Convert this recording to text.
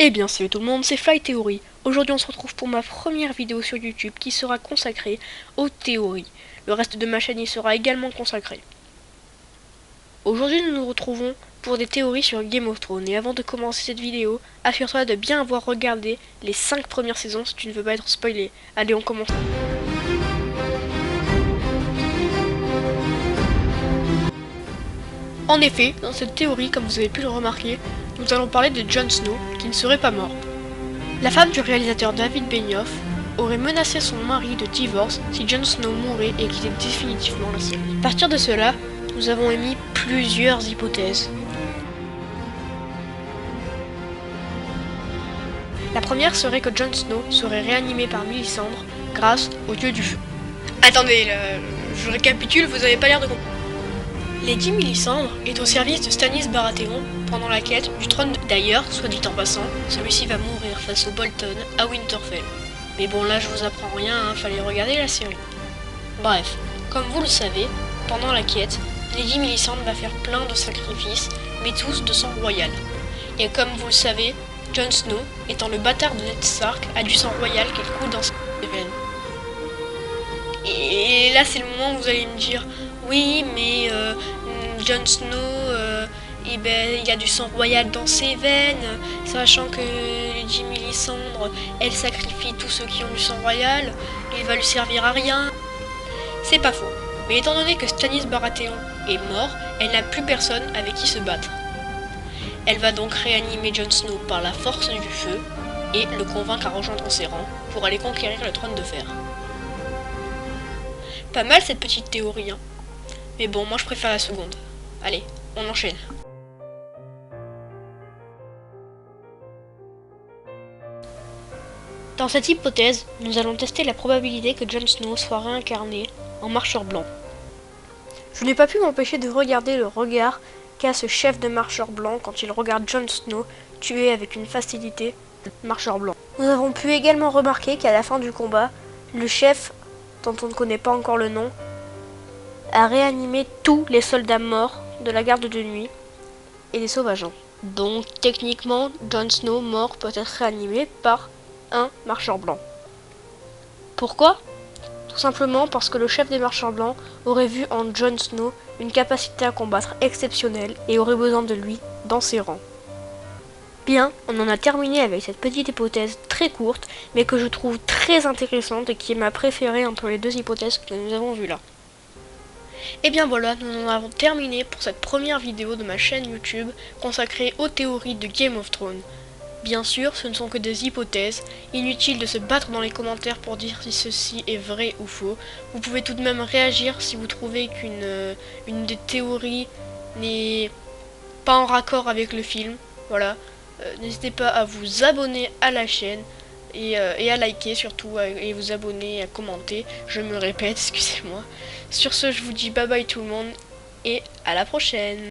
Eh bien salut tout le monde, c'est Fly Theory. Aujourd'hui on se retrouve pour ma première vidéo sur YouTube qui sera consacrée aux théories. Le reste de ma chaîne y sera également consacré. Aujourd'hui nous nous retrouvons pour des théories sur Game of Thrones. Et avant de commencer cette vidéo, assure-toi de bien avoir regardé les 5 premières saisons si tu ne veux pas être spoilé. Allez, on commence. En effet, dans cette théorie, comme vous avez pu le remarquer, nous allons parler de Jon Snow qui ne serait pas mort. La femme du réalisateur David Benioff aurait menacé son mari de divorce si Jon Snow mourait et quittait définitivement la série. À partir de cela, nous avons émis plusieurs hypothèses. La première serait que Jon Snow serait réanimé par Mélisandre grâce au dieu du feu. Attendez, là, je récapitule, vous avez pas l'air de comprendre. Lady Mélisandre est au service de Stannis Baratheon pendant la quête du trône. D'ailleurs, soit dit en passant, celui-ci va mourir face aux Bolton à Winterfell. Mais bon, là je vous apprends rien, hein, fallait regarder la série. Bref, comme vous le savez, pendant la quête, Lady Mélisandre va faire plein de sacrifices, mais tous de sang royal. Et comme vous le savez, Jon Snow, étant le bâtard de Ned Stark, a du sang royal qui coule dans ses veines. Et là c'est le moment où vous allez me dire, oui mais Jon Snow, il y a du sang royal dans ses veines, sachant que Lady Mélisandre, elle sacrifie tous ceux qui ont du sang royal, il va lui servir à rien. C'est pas faux, mais étant donné que Stannis Baratheon est mort, elle n'a plus personne avec qui se battre. Elle va donc réanimer Jon Snow par la force du feu et le convaincre à rejoindre ses rangs pour aller conquérir le trône de fer. Pas mal cette petite théorie, hein. Mais bon, moi je préfère la seconde. Allez, on enchaîne. Dans cette hypothèse, nous allons tester la probabilité que Jon Snow soit réincarné en marcheur blanc. Je n'ai pas pu m'empêcher de regarder le regard qu'a ce chef de marcheur blanc quand il regarde Jon Snow tuer avec une facilité marcheur blanc. Nous avons pu également remarquer qu'à la fin du combat, le chef, dont on ne connaît pas encore le nom, a réanimé tous les soldats morts de la garde de nuit et des sauvageons. Donc techniquement, Jon Snow mort peut être réanimé par un marcheur blanc. Pourquoi ? Tout simplement parce que le chef des marcheurs blancs aurait vu en Jon Snow une capacité à combattre exceptionnelle et aurait besoin de lui dans ses rangs. Bien, on en a terminé avec cette petite hypothèse très courte, mais que je trouve très intéressante et qui est ma préférée entre les deux hypothèses que nous avons vues là. Et bien voilà, nous en avons terminé pour cette première vidéo de ma chaîne YouTube consacrée aux théories de Game of Thrones. Bien sûr, ce ne sont que des hypothèses, inutile de se battre dans les commentaires pour dire si ceci est vrai ou faux. Vous pouvez tout de même réagir si vous trouvez qu'une des théories n'est pas en raccord avec le film. Voilà, n'hésitez pas à vous abonner à la chaîne et à liker surtout, et vous abonner, à commenter. Je me répète, excusez-moi. Sur ce, je vous dis bye bye tout le monde et à la prochaine.